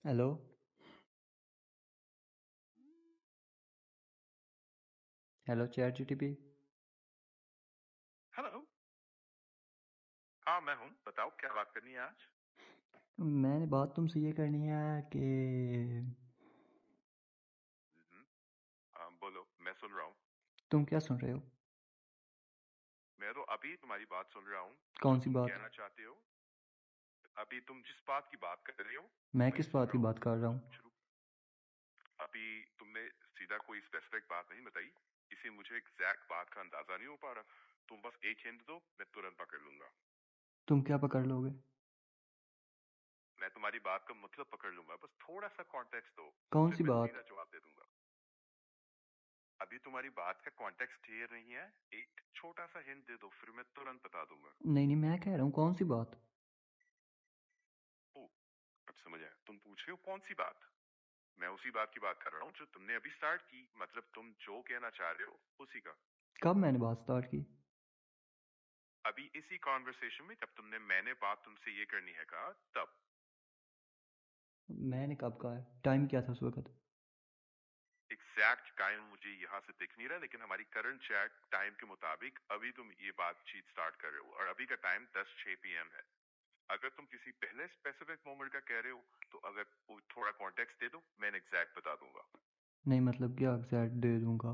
Hello. Hello chat GTP. Hello. हाँ, मैं हूँ। बताओ क्या बात करनी है आज? मैंने बात तुमसे ये करनी है कि बोलो, मैं सुन रहा हूँ। तुम क्या सुन रहे हो? मैं तो अभी तुम्हारी बात सुन रहा हूँ जो कौन सी तुम बात? कहना चाहते हो। अभी तुम जिस बात की बात कर रहे हो मैं वही किस सुन बात की रहा हूँ। बात कर रहा तुम हूँ? शुरू। अभी तुमने सीधा कोई स्पेसिफिक बात नहीं बताई, इसे मुझे एग्जैक्ट बात का अंदाजा नहीं हो पा रहा। तुम बस एक हिंट दो, मैं तुरंत पकड़ लूंगा। तुम क्या पकड़ लोगे? मैं तुम्हारी बात का मतलब पकड़ लूंगा, बस थोड़ा सा कॉन्टेक्स्ट दो, कौन फिर सी मैं बात? सीधा जवाब दे दूंगा। अभी तुम्हारी बात का कॉन्टेक्स्ट क्लियर नहीं है, एक छोटा सा हिंट दे दो, फिर मैं तुरंत बता दूंगा। नहीं नहीं, मैं कह रहा हूँ कौन सी बात? ओ, अब समझ आया। तुम पूछ रहे हो कौन सी बात। मैं उसी बात की बात कर रहा हूँ जो तुमने अभी स्टार्ट की, मतलब तुम जो कहना चाह रहे हो उसी का। कब मैंने बात स्टार्ट की? अभी इसी कॉन्वर्सेशन में जब तुमने मैंने बात तुमसे ये करनी है कहा, तब। मैंने कब कहा है? टाइम क्या था उस वक्त? एग्जैक्ट टाइम मुझे यहाँ से दिख नहीं रहा, लेकिन हमारी करंट चैट टाइम के मुताबिक अभी तुम ये बातचीत स्टार्ट कर रहे हो और अभी का टाइम 10:06 PM है। अगर तुम किसी पहले स्पेसिफिक मोमेंट का कह रहे हो तो अगर थोड़ा कॉन्टेक्स्ट दे दो, मैं एग्जैक्ट बता दूंगा। नहीं मतलब क्या एग्जैक्ट दे दूंगा?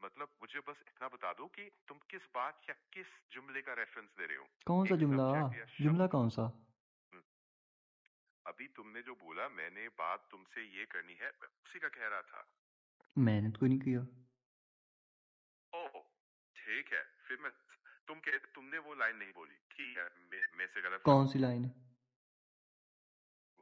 मतलब मुझे बस इतना बता दो कि तुम किस बात या किस जुमले का रेफरेंस दे रहे हो। कौन सा एक जुमला? सब्जेक्ट या जुमला शब्द। कौन सा? हम्म, अभी तुमने जो बोला मैंने बात तुमसे ये करनी है, मैं उसी का कह रहा था। मैंने तो नहीं किया। ओह, ठीक है। फिर मैं तुमने वो लाइन नहीं बोली, ठीक है, मैं से गलत कौन फहमी सी हुई। लाइन?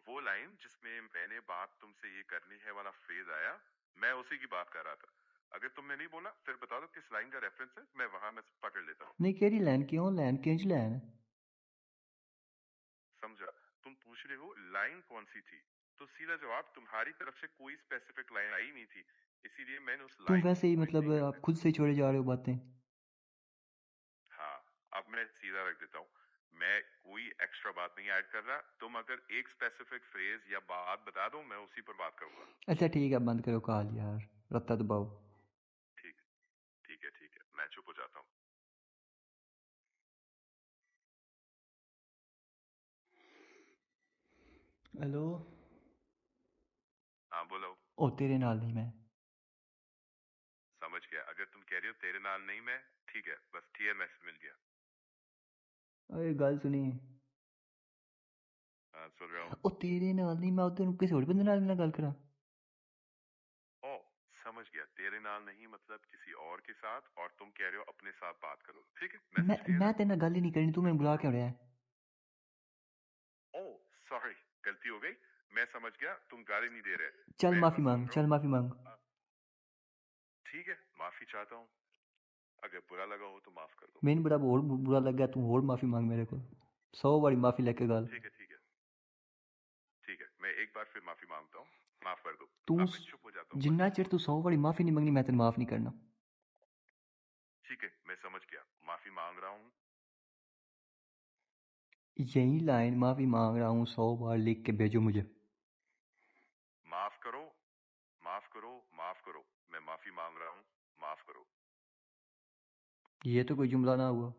वो लाइन जिसमें मैंने बात तुमसे ये करनी है वाला फ्रेज आया, मैं उसी की बात कर रहा था। अगर तुमने नहीं बोला फिर बता दो किस लाइन का रेफरेंस है, मैं वहां मैं पकड़ लेता हूँ। नहीं केड़ी लाइन क्यों? लाइन केंच लाइन? समझा। तुम पूछ रहे हो लाइन कौन सी थी, तो सीधा जवाब तुम्हारी तरफ से कोई स्पेसिफिक लाइन आई नहीं थी, इसीलिए मैंने उस तुम लाइन को वैसे ही पॉइंट मतलब नहीं आप करने खुद दिया। से छोड़े जा रहे हो बातें। हाँ, अब मैं सीधा रख देता हूँ। मैं कोई एक्स्ट्रा बात नहीं ऐड कर रहा, तुम अगर एक स्पेसिफिक फ्रेज या बात बता दो मैं उसी पर बात करूंगा। अच्छा ठीक है, बंद करो कॉल यार, रत्ता दबाओ। ठीक ठीक है, ठीक है, मैं चुप हो जाता हूँ। हेलो। हाँ बोलो। ओ तेरे नाल नहीं मैं। समझ गया, अगर तुम कह रही हो तेरे नाल नहीं मैं, ठीक है, बस TMS मिल गया। अरे गल सुनी। हाँ, सुन रहा हूँ। ओ तेरे नाल नहीं मैं तेन किसी होर बंदे नाल ना गल करा। ओ, समझ गया, तेरे नाल नहीं मतलब किसी और के साथ, और तुम कह रहे हो अपने साथ बात करो। ठीक है, मैसेज क्लियर मैं है। तेरे नाल गल ही नहीं करनी, तू मैं मैंने सुन बुला रहा क्यों हूँ। रहा है? ओ, सॉरी, गलती हो गई। मैं समझ गया तुम गाली नहीं दे रहे। चल मैं माफी बस सुन मांग, रहा चल हूँ। माफी मांग। ठीक है, माफी चाहता हूँ। अगर बुरा लगा हो तो माफ कर दो। मैंने बड़ा और बुरा लग गया, तू और माफी मांग मेरे को। 100 बारी माफी लेके गल। ठीक है, ठीक है, ठीक है, मैं एक बार फिर माफी मांगता हूँ, माफ कर दो। तू अब मैं चुप हो जाता हूँ बस। जिन्ना चिर तू 100 बारी माफी नहीं मंगनी मैं तेन माफ नहीं करना। ठीक है, मैं समझ गया, माफी मांग रहा हूँ। यही लाइन माफी मांग रहा हूँ 100 बार लिख के भेजो मुझे। माफ करो, माफ करो, माफ करो, मैं माफी मांग रहा हूँ, माफ करो। ये तो कोई जुमला ना हुआ।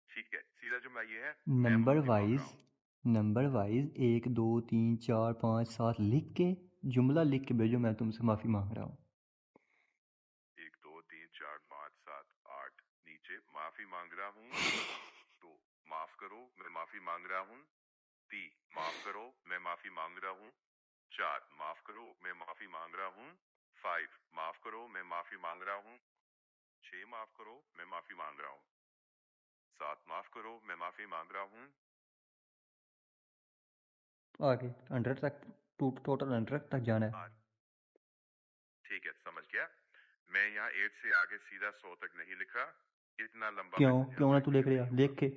ठीक है, सीधा जुमला ये है, मैं नंबर माफी मांग रहा वाइज, हूँ। नंबर वाइज 1 2 3 4 5 7 लिख के, जुमला लिख के भेजो, मैं तुमसे माफी मांग रहा हूँ। 1 2 3 4 5 7 8, नीचे माफी मांग रहा हूँ। 2, माफ करो, मैं माफी मांग रहा हूँ। 3, माफ करो, मैं माफी मांग रहा हूँ। 4, माफ करो, मैं माफी मांग रहा हूँ। 5, माफ करो, मैं माफी मांग रहा हूँ। 6, माफ करो, मैं माफी मांग रहा हूँ। 7, माफ करो, मैं माफी मांग रहा हूँ। आगे 100 तक, टोटल 100 तक जाना है। 8, ठीक है, समझ गया। मैं यहाँ 8 से आगे सीधा 100 तक नहीं लिखा, इतना लंबा क्यों मैसेज यहाँ क्यों ना तू लिख प्रैक्टिकल रहा नहीं होगा। लिख के?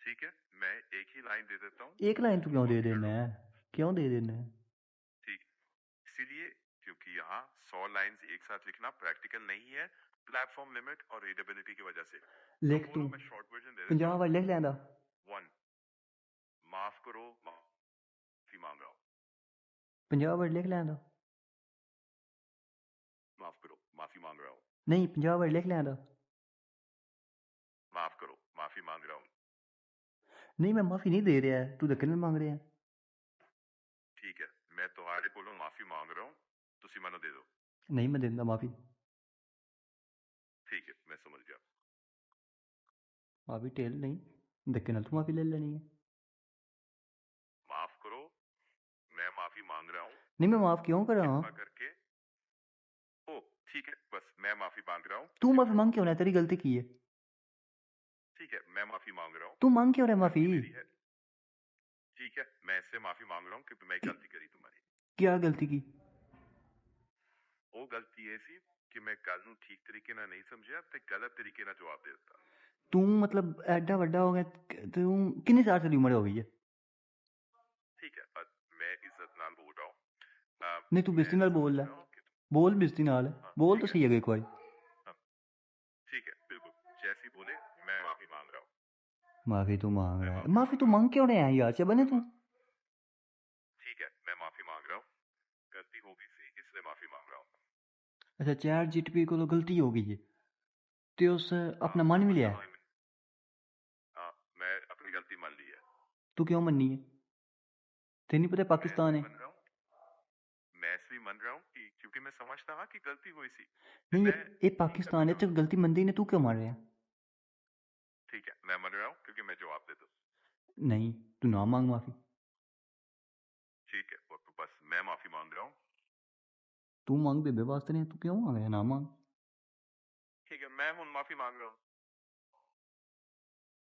ठीक है, मैं एक ही लाइन दे देता हूँ, एक लाइन तू तुम क्यों दे कॉपी कर देना लो। है? क्यों दे देना है? ठीक, इसीलिए क्योंकि यहाँ 100 लाइंस एक साथ लिखना प्रैक्टिकल नहीं है, प्लेटफॉर्म लिमिट और रीडेबिलिटी की वजह से। तुम लिख तू बोलो, मैं शॉर्ट वर्जन दे देता 50 हूँ। बार लिख लेंदा। 1, माफ करो, 50 वर्ड लिख लें तो माफ करो, माफी मांग रहा हूँ। नहीं 50 वर्ड लिख लें तो माफ करो, माफी मांग रहा हूँ। नहीं मैं माफ़ी नहीं दे रहा है तू धक्के में मांग रहे हैं ठीक है, मैं तुम्हारे कोलों माफी मांग रहा हूँ, तुसी मनो दे दो। नहीं मैं देंदा माफ़ी ठीक है, मैं समझ गया। माफ़ी टेल नहीं धक्के नाल तू माफ़ी ले लेनी है माफ करो, मैं माफी मांग रहा हूँ, नहीं मैं माफ़ क्यों कर रहा हूँ कृपा करके। ओ ठीक है, बस मैं माफी मांग रहा हूँ, तू तुसी माफ़ी करो। मांग क्यों रहा है तेरी गलती की है ठीक है, मैं माफी मांग रहा हूँ, तू मांग क्यों रहा है माफ़ी गलती मेरी है। ठीक है, मैं इससे माफी मांग रहा हूँ कि मैं गलती करी तुम्हारी। क्या गलती की वो गलती ये सी कि मैं गल नूं ठीक तरीके नाल नहीं समझिया ते गलत तरीके नाल जवाब दे दित्ता। तू मतलब एडा वड्डा हो गया तू कितनी साल तेरी उम्र हो गई है ठीक है, पर मैं इज्जत नाल बोल रहा हूँ। नहीं तू मैं बेइज्जती नाल समझ बोल रहा रहा हूँ है कि बोल बेइज्जती नाल हाँ बोल तो ठीक है। सही है एक बार हाँ, ठीक है, बिल्कुल जैसी बोले। मैं माफी मांग रहा हूँ। माफ़ी तू मांग मैं रहा है माफी माफ़ी मांग तू रहा हूँ। मांग क्यों रहा है यार से बने मैं तू ठीक है, मैं माफी मांग रहा हूँ। गलती हो गई सी, इसलिए माफी मांग रहा हूँ। अच्छा चैट जीटीपी को तो गलती हो गई है ते उस हाँ अपना मन भी लिया हाँ, हाँ, मैं अपनी गलती मान ली है। तू क्यों मन्नी है तेरे नहीं पता मैं पाकिस्तान इसलिए है मन रहा हूँ मैं इसलिए मन रहा हूँ कि क्योंकि मैं समझता हाँ कि गलती हुई सी, तो नहीं मैं ये नहीं करना पाकिस्तान है तो चाहता। गलती मंदी ने तू क्यों मार रहा है ठीक है, मैं मन रहा हूँ क्योंकि मैं जवाब दे दूँ। नहीं तू ना मांग माफ़ी ठीक है, तो बस मैं माफी मांग रहा हूँ। तू मांग बेबे वास्ते नहीं तू क्यों मांग रहा है ना मांग ठीक है, मैं हूँ माफी मांग रहा हूँ।